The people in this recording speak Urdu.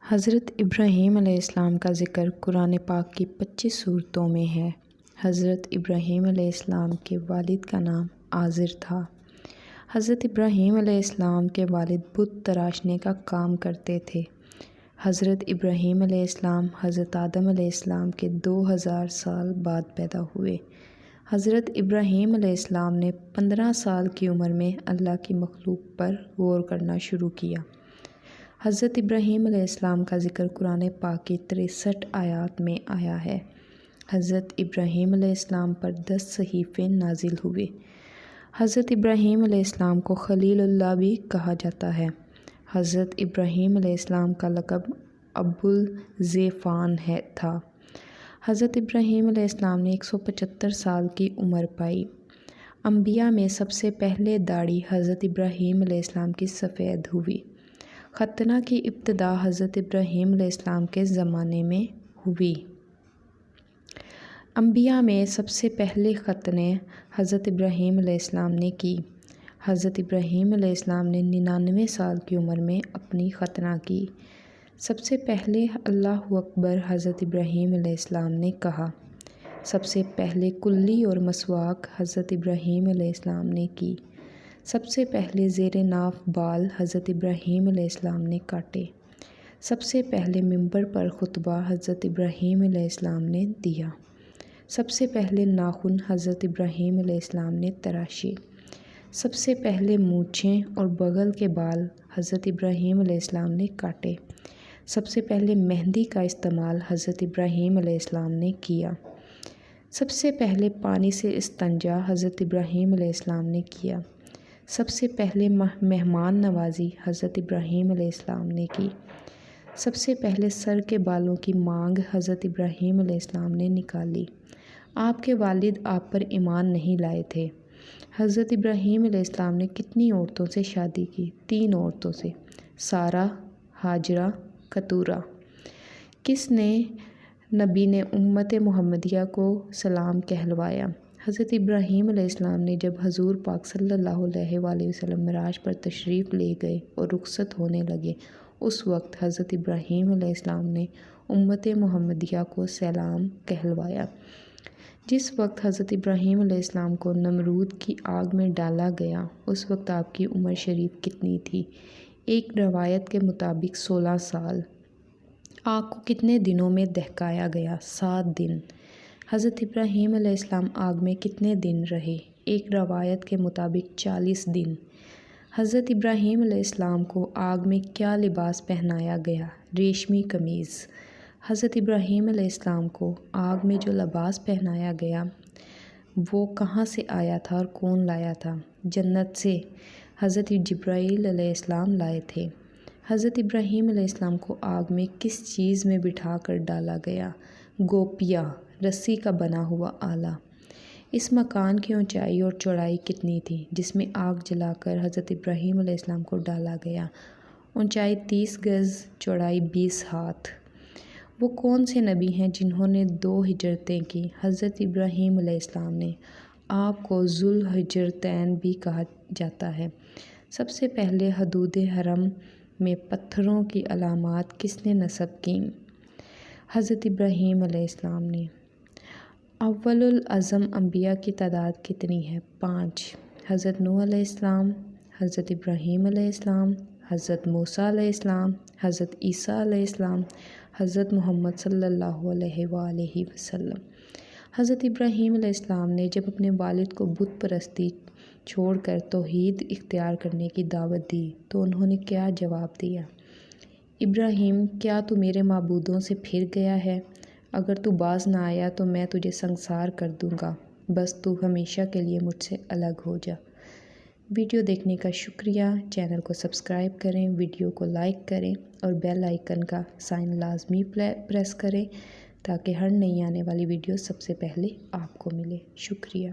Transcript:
حضرت ابراہیم علیہ السلام کا ذکر قرآن پاک کی 25 سورتوں میں ہے۔ حضرت ابراہیم علیہ السلام کے والد کا نام آزر تھا۔ حضرت ابراہیم علیہ السلام کے والد بت تراشنے کا کام کرتے تھے۔ حضرت ابراہیم علیہ السلام حضرت آدم علیہ السلام کے 2000 سال بعد پیدا ہوئے۔ حضرت ابراہیم علیہ السلام نے 15 سال کی عمر میں اللہ کی مخلوق پر غور کرنا شروع کیا۔ حضرت ابراہیم علیہ السلام کا ذکر قرآن پاک کی 63 آیات میں آیا ہے۔ حضرت ابراہیم علیہ السلام پر 10 صحیفے نازل ہوئے۔ حضرت ابراہیم علیہ السلام کو خلیل اللہ بھی کہا جاتا ہے۔ حضرت ابراہیم علیہ السلام کا لقب ابوالذیفان تھا۔ حضرت ابراہیم علیہ السلام نے 175 سال کی عمر پائی۔ انبیاء میں سب سے پہلے داڑھی حضرت ابراہیم علیہ السلام کی سفید ہوئی۔ ختنہ کی ابتدا حضرت ابراہیم علیہ السلام کے زمانے میں ہوئی۔ انبیاء میں سب سے پہلے ختنے حضرت ابراہیم علیہ السلام نے کی۔ حضرت ابراہیم علیہ السلام نے 99 سال کی عمر میں اپنی ختنہ کی۔ سب سے پہلے اللہ اکبر حضرت ابراہیم علیہ السلام نے کہا۔ سب سے پہلے کلی اور مسواک حضرت ابراہیم علیہ السلام نے کی۔ سب سے پہلے زیر ناف بال حضرت ابراہیم علیہ السلام نے کاٹے۔ سب سے پہلے منبر پر خطبہ حضرت ابراہیم علیہ السلام نے دیا۔ سب سے پہلے ناخن حضرت ابراہیم علیہ السلام نے تراشے۔ سب سے پہلے مونچھیں اور بغل کے بال حضرت ابراہیم علیہ السلام نے کاٹے۔ سب سے پہلے مہندی کا استعمال حضرت ابراہیم علیہ السلام نے کیا۔ سب سے پہلے پانی سے استنجا حضرت ابراہیم علیہ السلام نے کیا۔ سب سے پہلے مہمان نوازی حضرت ابراہیم علیہ السلام نے کی۔ سب سے پہلے سر کے بالوں کی مانگ حضرت ابراہیم علیہ السلام نے نکالی۔ آپ کے والد آپ پر ایمان نہیں لائے تھے۔ حضرت ابراہیم علیہ السلام نے کتنی عورتوں سے شادی کی؟ 3 عورتوں سے، سارہ، ہاجرہ، کتورہ۔ کس نبی نے امت محمدیہ کو سلام کہلوایا؟ حضرت ابراہیم علیہ السلام نے جب حضور پاک صلی اللہ علیہ وآلہ وسلم معراج پر تشریف لے گئے اور رخصت ہونے لگے، اس وقت حضرت ابراہیم علیہ السلام نے امت محمدیہ کو سلام کہلوایا۔ جس وقت حضرت ابراہیم علیہ السلام کو نمرود کی آگ میں ڈالا گیا، اس وقت آپ کی عمر شریف کتنی تھی؟ ایک روایت کے مطابق 16 سال۔ آگ کو کتنے دنوں میں دہکایا گیا؟ 7 دن۔ حضرت ابراہیم علیہ السلام آگ میں کتنے دن رہے؟ ایک روایت کے مطابق 40 دن۔ حضرت ابراہیم علیہ السلام کو آگ میں کیا لباس پہنایا گیا؟ ریشمی قمیض۔ حضرت ابراہیم علیہ السلام کو آگ میں جو لباس پہنایا گیا وہ کہاں سے آیا تھا اور کون لایا تھا؟ جنت سے۔ حضرت جبرائیل علیہ السلام لائے تھے۔ حضرت ابراہیم علیہ السلام کو آگ میں کس چیز میں بٹھا کر ڈالا گیا؟ گوپیا، رسی کا بنا ہوا آلہ۔ اس مکان کی اونچائی اور چوڑائی کتنی تھی جس میں آگ جلا کر حضرت ابراہیم علیہ السلام کو ڈالا گیا؟ اونچائی 30 گز، چوڑائی 20 ہاتھ۔ وہ کون سے نبی ہیں جنہوں نے 2 ہجرتیں کی؟ حضرت ابراہیم علیہ السلام نے۔ آپ کو ذو الحجرتین بھی کہا جاتا ہے۔ سب سے پہلے حدود حرم میں پتھروں کی علامات کس نے نصب کیں؟ حضرت ابراہیم علیہ السلام نے۔ اول العزم انبیاء کی تعداد کتنی ہے؟ 5۔ حضرت نوح علیہ السلام، حضرت ابراہیم علیہ السلام، حضرت موسیٰ علیہ السلام، حضرت عیسیٰ علیہ السلام، حضرت محمد صلی اللہ علیہ وآلہ وسلم۔ حضرت ابراہیم علیہ السلام نے جب اپنے والد کو بت پرستی چھوڑ کر توحید اختیار کرنے کی دعوت دی تو انہوں نے کیا جواب دیا؟ ابراہیم، کیا تو میرے معبودوں سے پھر گیا ہے؟ اگر تو باز نہ آیا تو میں تجھے سنسار کر دوں گا، بس تو ہمیشہ کے لیے مجھ سے الگ ہو جا۔ ویڈیو دیکھنے کا شکریہ۔ چینل کو سبسکرائب کریں، ویڈیو کو لائک کریں اور بیل آئیکن کا سائن لازمی پریس کریں تاکہ ہر نئی آنے والی ویڈیو سب سے پہلے آپ کو ملے۔ شکریہ۔